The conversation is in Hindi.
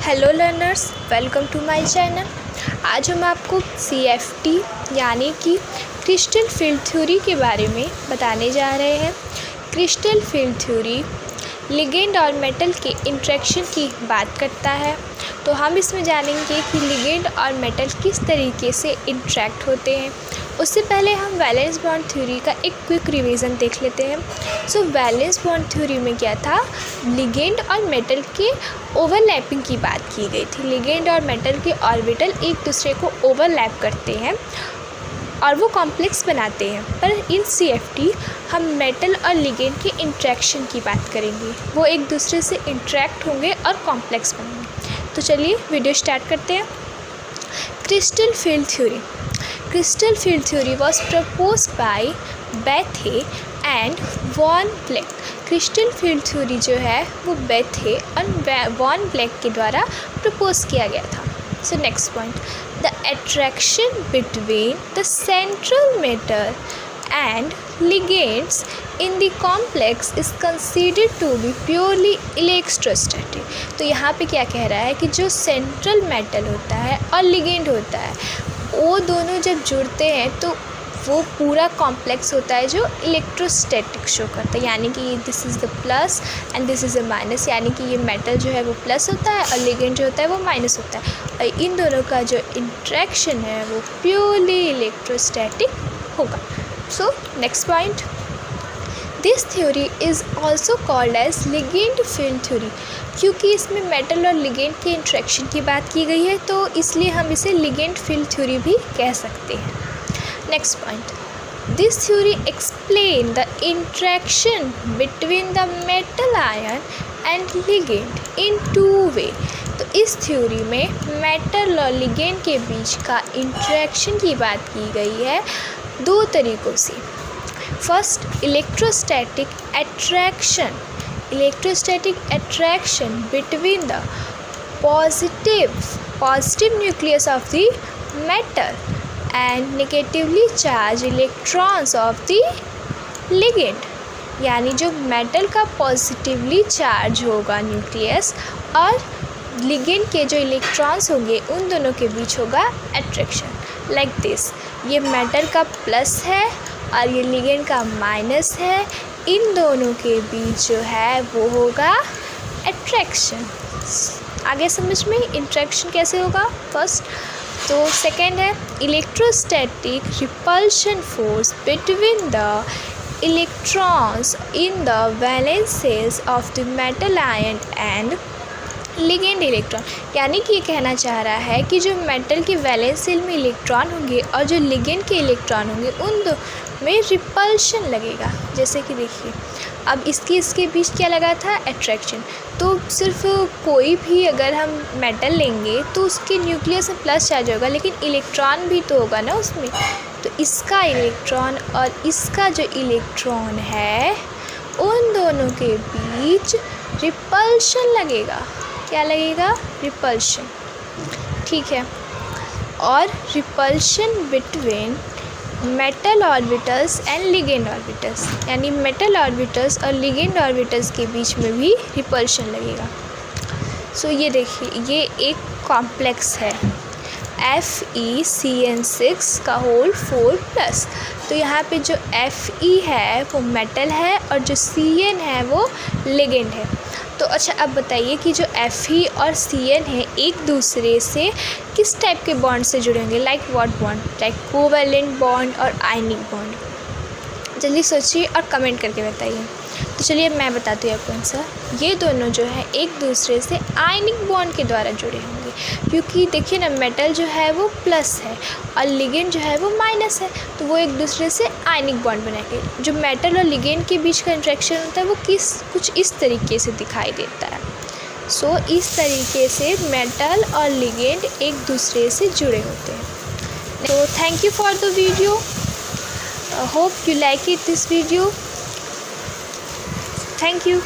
Hello learners, welcome to my channel. आज हम आपको CFT यानी कि क्रिस्टल फील्ड थ्योरी के बारे में बताने जा रहे हैं। क्रिस्टल फील्ड थ्योरी लिगेंड और मेटल के इंटरेक्शन की बात करता है। तो हम इसमें जानेंगे कि लिगेंड और मेटल किस तरीके से इंटरेक्ट होते हैं। उससे पहले हम वैलेंस बॉन्ड थ्योरी का एक क्विक रिवीजन देख लेते हैं। सो वैलेंस बॉन्ड थ्योरी में क्या था, लिगेंड और मेटल के ओवरलैपिंग की बात की गई थी। लिगेंड और मेटल के ऑर्बिटल एक दूसरे को ओवरलैप करते हैं और वो कॉम्प्लेक्स बनाते हैं। पर इन CFT हम मेटल और लिगेंड के इंट्रैक्शन की बात करेंगे। वो एक दूसरे से इंट्रैक्ट होंगे और कॉम्प्लेक्स बनेंगे। तो चलिए वीडियो स्टार्ट करते हैं। Crystal field theory. Crystal field theory was propose by Bethe and Van Vleck. Crystal field theory जो है वो बेथे और वॉन ब्लैक के द्वारा प्रपोज किया गया था। So next point, the attraction between the central metal and ligands in the complex is considered to be purely electrostatic। तो यहाँ पे क्या कह रहा है कि जो सेंट्रल मेटल होता है और लिगेंड होता है वो दोनों जब जुड़ते हैं तो वो पूरा कॉम्प्लेक्स होता है जो इलेक्ट्रोस्टैटिक शो करता है। यानी कि this is the plus and this is the minus, यानी कि ये मेटल जो है वो प्लस होता है और लिगेंड जो होता है वो माइनस होता है। और इन दोनों का जो इंट्रैक्शन है वो प्योरली इलेक्ट्रोस्टैटिक होगा। So next point, this theory is also called as ligand field theory। क्योंकि इसमें मेटल और लिगेंड के इंट्रैक्शन की बात की गई है तो इसलिए हम इसे लिगेंड फील्ड थ्योरी भी कह सकते हैं। Next point, this theory explain the interaction between the metal ion and ligand in two way. तो इस थ्योरी में मेटल और लिगेंड के बीच का इंट्रैक्शन की बात की गई है दो तरीक़ों से। First, electrostatic attraction. Electrostatic attraction between the positive nucleus of the metal and negatively charge electrons of the ligand. यानी जो मेटल का पॉजिटिवली चार्ज होगा न्यूक्लियस और लिगेंड के जो इलेक्ट्रॉन्स होंगे उन दोनों के बीच होगा अट्रैक्शन। लाइक दिस, ये मेटल का प्लस है और ये लिगेंड का माइनस है, इन दोनों के बीच जो है वो होगा अट्रैक्शन। आगे समझ में इंट्रैक्शन कैसे होगा फर्स्ट। तो सेकेंड है electrostatic repulsion force between the electrons in the valence shells of the metal ion and ligand electron. यानी कि ये कहना चाह रहा है कि जो मेटल के वैलेंस शेल में इलेक्ट्रॉन होंगे और जो लिगेंड के इलेक्ट्रॉन होंगे उन दो में रिपल्शन लगेगा। जैसे कि देखिए अब इसके बीच क्या लगा था, अट्रैक्शन। तो सिर्फ कोई भी अगर हम मेटल लेंगे तो उसके न्यूक्लियस में प्लस चार्ज होगा लेकिन इलेक्ट्रॉन भी तो होगा ना उसमें। तो इसका इलेक्ट्रॉन और इसका जो इलेक्ट्रॉन है उन दोनों के बीच रिपल्शन लगेगा। क्या लगेगा, रिपल्शन। ठीक है। और repulsion between metal orbitals and ligand orbitals, यानी मेटल ऑर्बिटल्स और लिगेंड ऑर्बिटल्स के बीच में भी रिपल्शन लगेगा। सो ये देखिए ये एक कॉम्प्लेक्स है FeCN6 का होल 4+। तो यहाँ पे जो Fe है वो मेटल है और जो Cn है वो लिगेंड है। तो अच्छा अब बताइए कि जो Fe और Cn है एक दूसरे से किस टाइप के बॉन्ड से जुड़ेंगे। Like what bond, like covalent bond और आयनिक बॉन्ड। जल्दी सोचिए और कमेंट करके बताइए। तो चलिए मैं बताती हूँ आपको आंसर। ये दोनों जो है एक दूसरे से आयनिक बॉन्ड के द्वारा जुड़े होंगे क्योंकि देखिए ना मेटल जो है वो प्लस है और लिगेंड जो है वो माइनस है तो वो एक दूसरे से आयनिक बॉन्ड बनाएंगे। जो मेटल और लिगेंड के बीच का इंट्रैक्शन होता है वो कुछ इस तरीके से दिखाई देता है। सो इस तरीके से मेटल और लिगेंड एक दूसरे से जुड़े होते हैं। तो thank you for the video, hope you like it this video. Thank you.